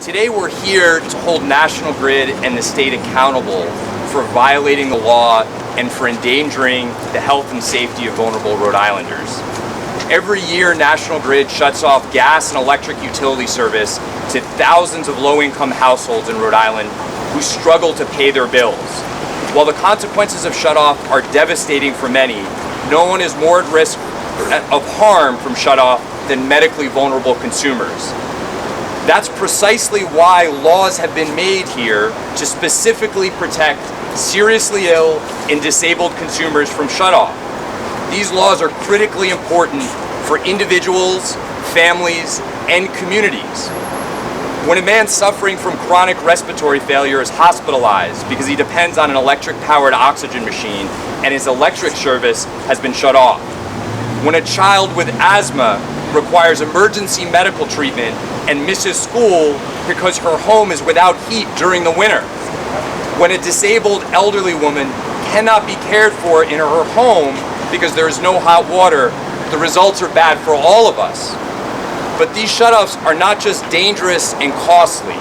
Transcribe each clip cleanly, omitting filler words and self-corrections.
Today we're here to hold National Grid and the state accountable for violating the law and for endangering the health and safety of vulnerable Rhode Islanders. Every year, National Grid shuts off gas and electric utility service to thousands of low-income households in Rhode Island who struggle to pay their bills. While the consequences of shutoff are devastating for many, no one is more at risk of harm from shutoff than medically vulnerable consumers. That's precisely why laws have been made here to specifically protect seriously ill and disabled consumers from shutoff. These laws are critically important for individuals, families, and communities. When a man suffering from chronic respiratory failure is hospitalized because he depends on an electric-powered oxygen machine and his electric service has been shut off. When a child with asthma requires emergency medical treatment and misses school because her home is without heat during the winter. When a disabled elderly woman cannot be cared for in her home because there is no hot water, the results are bad for all of us. But these shutoffs are not just dangerous and costly,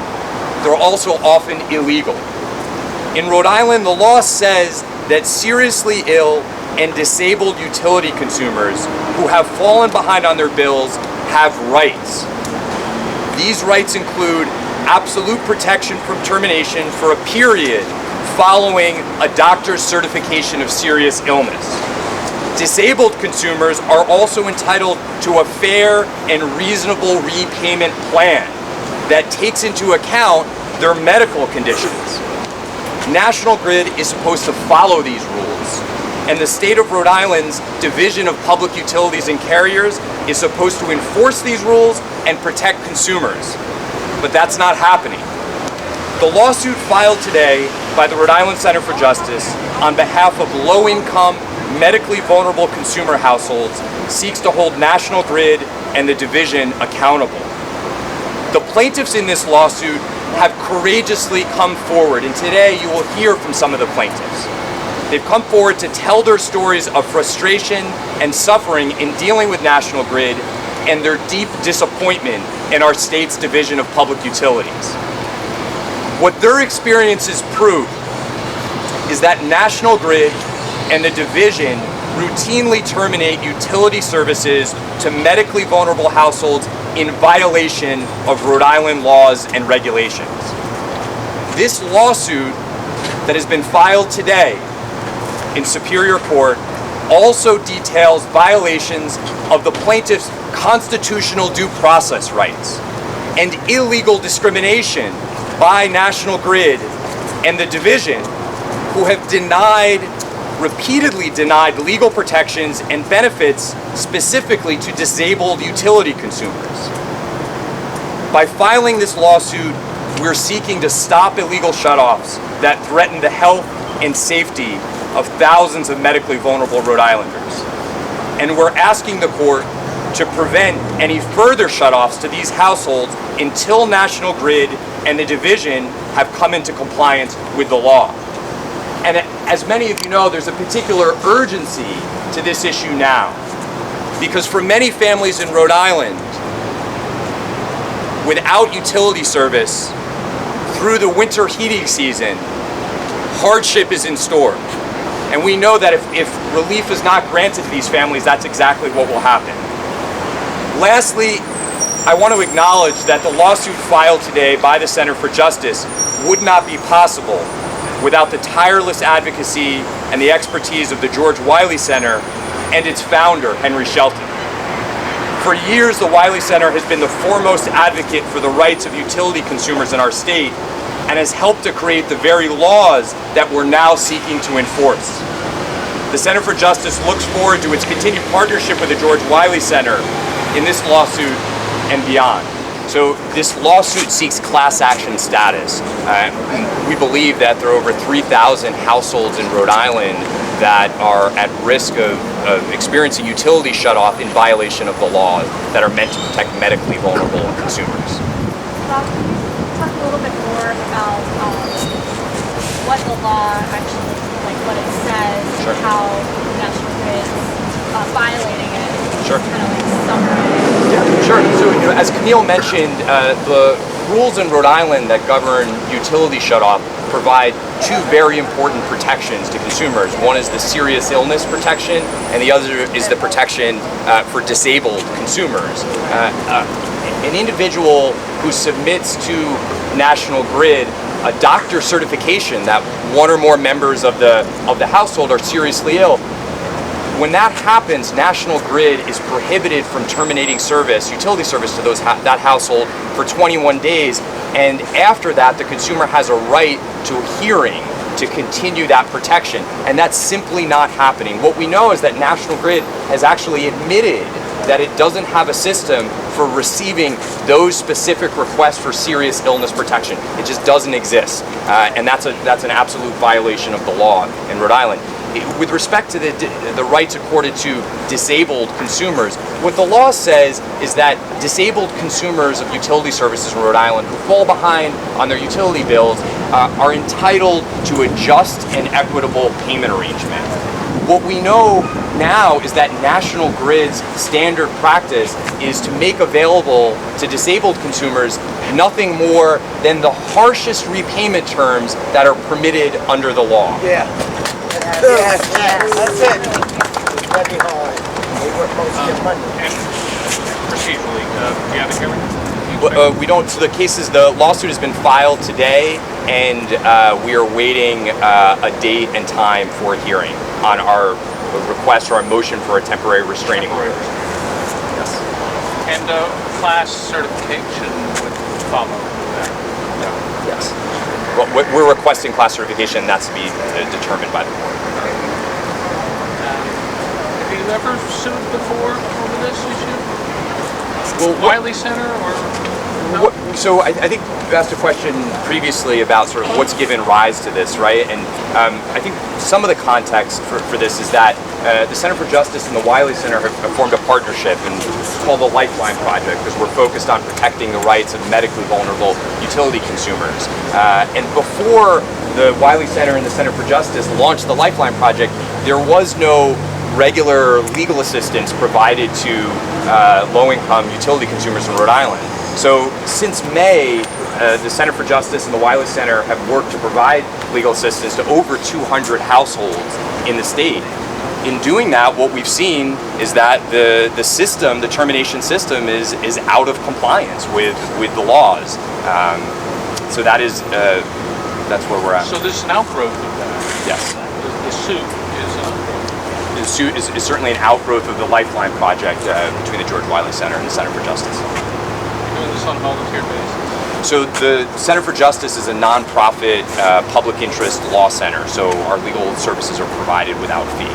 they're also often illegal. In Rhode Island, the law says that seriously ill and disabled utility consumers who have fallen behind on their bills have rights. These rights include absolute protection from termination for a period following a doctor's certification of serious illness. Disabled consumers are also entitled to a fair and reasonable repayment plan that takes into account their medical conditions. National Grid is supposed to follow these rules, and the state of Rhode Island's Division of Public Utilities and Carriers is supposed to enforce these rules and protect consumers. But that's not happening. The lawsuit filed today by the Rhode Island Center for Justice on behalf of low-income, medically vulnerable consumer households seeks to hold National Grid and the division accountable. The plaintiffs in this lawsuit have courageously come forward, and today you will hear from some of the plaintiffs. They've come forward to tell their stories of frustration and suffering in dealing with National Grid and their deep disappointment in our state's Division of Public Utilities. What their experiences prove is that National Grid and the division routinely terminate utility services to medically vulnerable households in violation of Rhode Island laws and regulations. This lawsuit that has been filed today in Superior Court also details violations of the plaintiff's constitutional due process rights and illegal discrimination by National Grid and the division, who have repeatedly denied legal protections and benefits specifically to disabled utility consumers. By filing this lawsuit, we're seeking to stop illegal shutoffs that threaten the health and safety of thousands of medically vulnerable Rhode Islanders. And we're asking the court to prevent any further shutoffs to these households until National Grid and the division have come into compliance with the law. And as many of you know, there's a particular urgency to this issue now, because for many families in Rhode Island, without utility service through the winter heating season, hardship is in store. And we know that if relief is not granted to these families, that's exactly what will happen. Lastly, I want to acknowledge that the lawsuit filed today by the Center for Justice would not be possible without the tireless advocacy and the expertise of the George Wiley Center and its founder, Henry Shelton. For years, the Wiley Center has been the foremost advocate for the rights of utility consumers in our state and has helped to create the very laws that we're now seeking to enforce. The Center for Justice looks forward to its continued partnership with the George Wiley Center in this lawsuit and beyond. So this lawsuit seeks class action status. We believe that there are over 3,000 households in Rhode Island that are at risk of experiencing utility shutoff in violation of the law that are meant to protect medically vulnerable consumers. Bob, can you talk a little bit more about what the law actually, like what it says, Sure. and how National Grid is violating it? Sure. Kind of like summarize. Yeah, sure. So, as Camille mentioned, the rules in Rhode Island that govern utility shutoff provide two very important protections to consumers. One is the serious illness protection, and the other is the protection for disabled consumers. An individual who submits to National Grid a doctor certification that one or more members of the household are seriously ill, when that happens, National Grid is prohibited from terminating service, utility service to that household for 21 days. And after that, the consumer has a right to a hearing to continue that protection. And that's simply not happening. What we know is that National Grid has actually admitted that it doesn't have a system for receiving those specific requests for serious illness protection. It just doesn't exist. And that's an absolute violation of the law in Rhode Island. With respect to the rights accorded to disabled consumers, what the law says is that disabled consumers of utility services in Rhode Island who fall behind on their utility bills are entitled to a just and equitable payment arrangement. What we know now is that National Grid's standard practice is to make available to disabled consumers nothing more than the harshest repayment terms that are permitted under the law. Yeah. Yes, that's it. It's very hard. They work most of their money. And procedurally, do you have a hearing? We don't. So the lawsuit has been filed today, and we are waiting a date and time for a hearing on our request or our motion for a temporary restraining order. Yes. And class certification would follow that. Yes. Well, we're requesting class certification, and that's to be determined by the court. Have you ever sued before over this issue? Well, Wiley Center or? No? So I think you asked a question previously about sort of what's given rise to this, right? And I think some of the context for this is that the Center for Justice and the Wiley Center have formed a partnership, and it's called the Lifeline Project, because we're focused on protecting the rights of medically vulnerable utility consumers. And before the Wiley Center and the Center for Justice launched the Lifeline Project, there was no regular legal assistance provided to low-income utility consumers in Rhode Island. So since May, the Center for Justice and the Wiley Center have worked to provide legal assistance to over 200 households in the state. In doing that, what we've seen is that the system, the termination system, is out of compliance with the laws. So that's where we're at. So this is an outgrowth of that? Yes. The suit is an outgrowth? The suit is certainly an outgrowth of the Lifeline Project between the George Wiley Center and the Center for Justice. Doing this on a volunteer basis? So the Center for Justice is a nonprofit public interest law center, so our legal services are provided without fee.